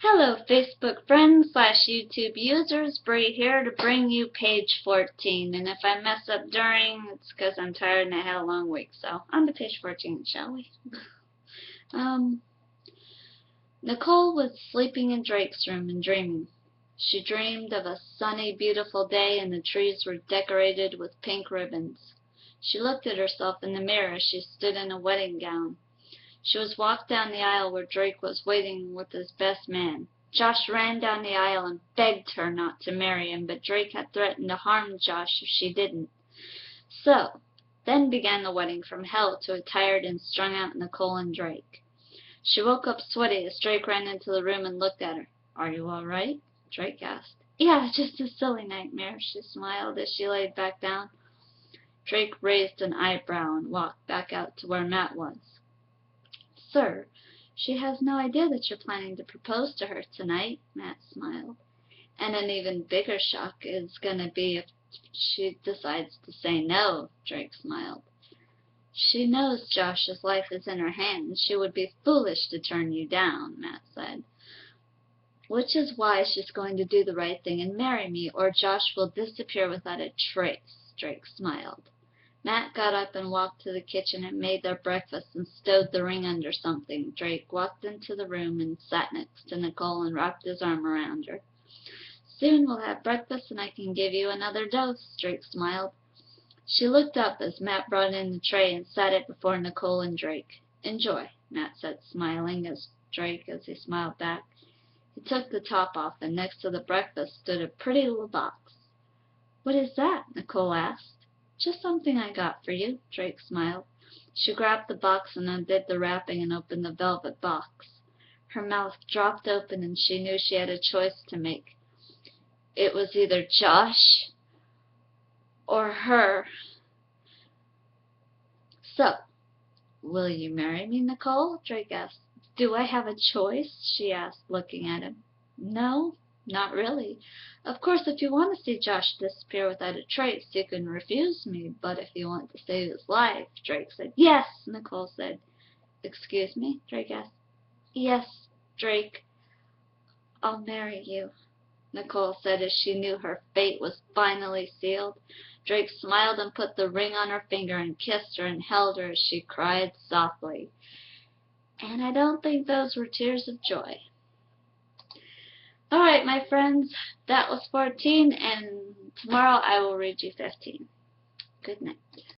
Hello, Facebook friends / YouTube users. Bree here to bring you page 14. And if I mess up during, it's because I'm tired and I had a long week. So on to page 14, shall we? Nicole was sleeping in Drake's room and dreaming. She dreamed of a sunny, beautiful day, and the trees were decorated with pink ribbons. She looked at herself in the mirror as she stood in a wedding gown. She was walked down the aisle where Drake was waiting with his best man. Josh ran down the aisle and begged her not to marry him, but Drake had threatened to harm Josh if she didn't. So, then began the wedding from hell to a tired and strung out Nicole and Drake. She woke up sweaty as Drake ran into the room and looked at her. "Are you all right?" Drake asked. "Yeah, just a silly nightmare," she smiled as she laid back down. Drake raised an eyebrow and walked back out to where Matt was. "Sir, she has no idea that you're planning to propose to her tonight," Matt smiled. "And an even bigger shock is going to be if she decides to say no," Drake smiled. "She knows Josh's life is in her hands. She would be foolish to turn you down," Matt said. "Which is why she's going to do the right thing and marry me, or Josh will disappear without a trace," Drake smiled. Matt got up and walked to the kitchen and made their breakfast and stowed the ring under something. Drake walked into the room and sat next to Nicole and wrapped his arm around her. "Soon we'll have breakfast and I can give you another dose," Drake smiled. She looked up as Matt brought in the tray and set it before Nicole and Drake. "Enjoy," Matt said, smiling as he smiled back. He took the top off, and next to the breakfast stood a pretty little box. "What is that?" Nicole asked. "Just something I got for you," Drake smiled. She grabbed the box and undid the wrapping and opened the velvet box. Her mouth dropped open and she knew she had a choice to make. It was either Josh or her. "So, will you marry me, Nicole?" Drake asked. "Do I have a choice?" she asked, looking at him. "No, not really. Of course, if you want to see Josh disappear without a trace, you can refuse me, but if you want to save his life," Drake said. "Yes," Nicole said. "Excuse me?" Drake asked. "Yes, Drake, I'll marry you," Nicole said as she knew her fate was finally sealed. Drake smiled and put the ring on her finger and kissed her and held her as she cried softly. And I don't think those were tears of joy. Alright, my friends, that was 14, and tomorrow I will read you 15. Good night.